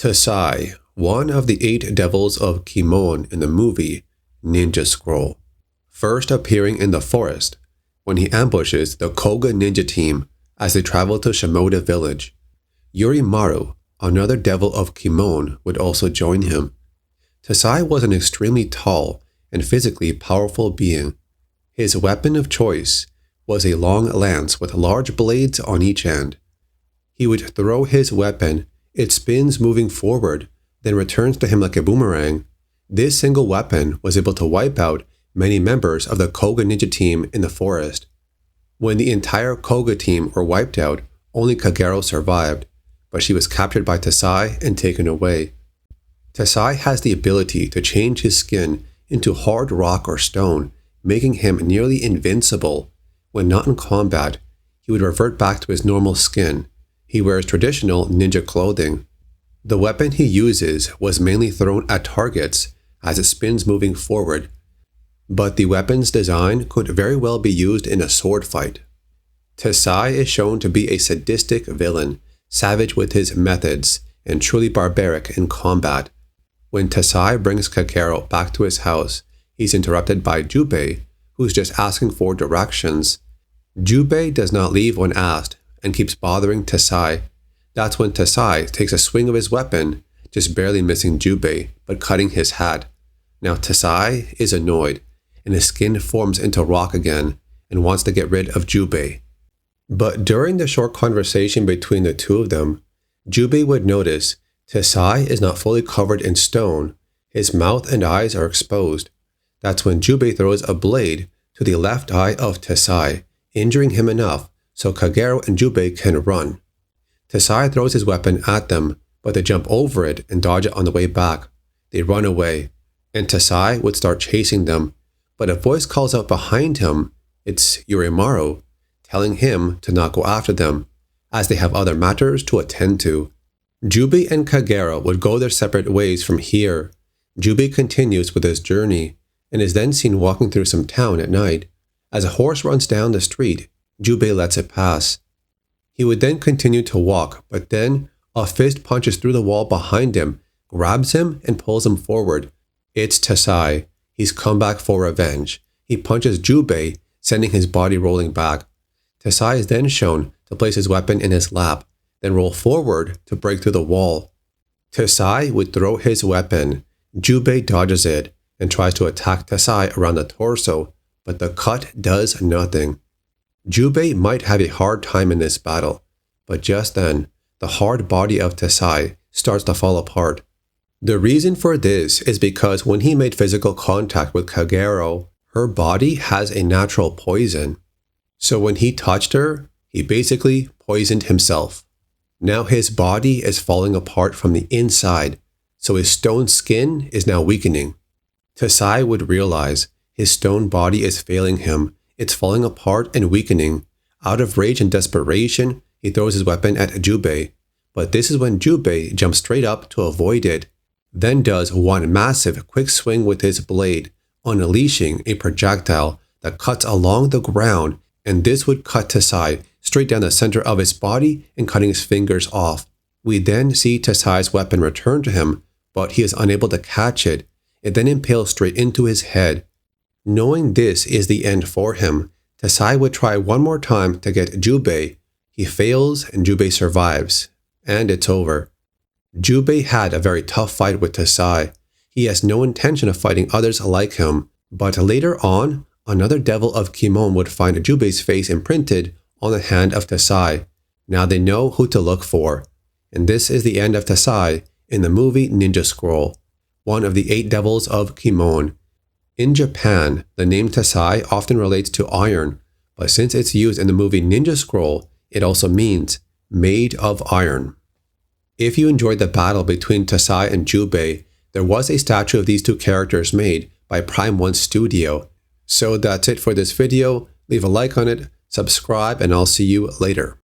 Tessai, one of the 8 devils of Kimon in the movie Ninja Scroll, first appearing in the forest when he ambushes the Koga ninja team as they travel to Shimoda village. Yurimaru, another devil of Kimon, would also join him. Tessai was an extremely tall and physically powerful being. His weapon of choice was a long lance with large blades on each end. He would throw his weapon, it spins moving forward, then returns to him like a boomerang. This single weapon was able to wipe out many members of the Koga ninja team in the forest. When the entire Koga team were wiped out, only Kagero survived, but she was captured by Tessai and taken away. Tessai has the ability to change his skin into hard rock or stone, making him nearly invincible. When not in combat, he would revert back to his normal skin. He wears traditional ninja clothing. The weapon he uses was mainly thrown at targets as it spins moving forward, but the weapon's design could very well be used in a sword fight. Tessai is shown to be a sadistic villain, savage with his methods, and truly barbaric in combat. When Tessai brings Kagero back to his house, he's interrupted by Jubei, who's just asking for directions. Jubei does not leave when asked and keeps bothering Tessai. That's when Tessai takes a swing of his weapon, just barely missing Jubei, but cutting his hat. Now Tessai is annoyed, and his skin forms into rock again and wants to get rid of Jubei. But during the short conversation between the two of them, Jubei would notice Tessai is not fully covered in stone. His mouth and eyes are exposed. That's when Jubei throws a blade to the left eye of Tessai, injuring him enough so Kagero and Jubei can run. Tessai throws his weapon at them, but they jump over it and dodge it on the way back. They run away, and Tessai would start chasing them, but a voice calls out behind him. It's Yurimaru, telling him to not go after them, as they have other matters to attend to. Jubei and Kagero would go their separate ways from here. Jubei continues with his journey, and is then seen walking through some town at night. As a horse runs down the street, Jubei lets it pass. He would then continue to walk, but then a fist punches through the wall behind him, grabs him, and pulls him forward. It's Tessai. He's come back for revenge. He punches Jubei, sending his body rolling back. Tessai is then shown to place his weapon in his lap, then roll forward to break through the wall. Tessai would throw his weapon. Jubei dodges it and tries to attack Tessai around the torso, but the cut does nothing. Jubei might have a hard time in this battle, but just then, the hard body of Tessai starts to fall apart. The reason for this is because when he made physical contact with Kagero, her body has a natural poison. So when he touched her, he basically poisoned himself. Now his body is falling apart from the inside, so his stone skin is now weakening. Tessai would realize his stone body is failing him. It's falling apart and weakening. Out of rage and desperation, he throws his weapon at Jubei, but this is when Jubei jumps straight up to avoid it, then does one massive quick swing with his blade, unleashing a projectile that cuts along the ground, and this would cut Tessai straight down the center of his body and cutting his fingers off. We then see Tessai's weapon return to him, but he is unable to catch it. It then impales straight into his head. Knowing this is the end for him, Tessai would try one more time to get Jubei. He fails and Jubei survives, and it's over. Jubei had a very tough fight with Tessai. He has no intention of fighting others like him, but later on, another devil of Kimon would find Jubei's face imprinted on the hand of Tessai. Now they know who to look for. And this is the end of Tessai in the movie Ninja Scroll, one of the 8 devils of Kimon. In Japan, the name Tessai often relates to iron, but since it's used in the movie Ninja Scroll, it also means made of iron. If you enjoyed the battle between Tessai and Jubei, there was a statue of these two characters made by Prime 1 Studio. So that's it for this video. Leave a like on it, subscribe, and I'll see you later.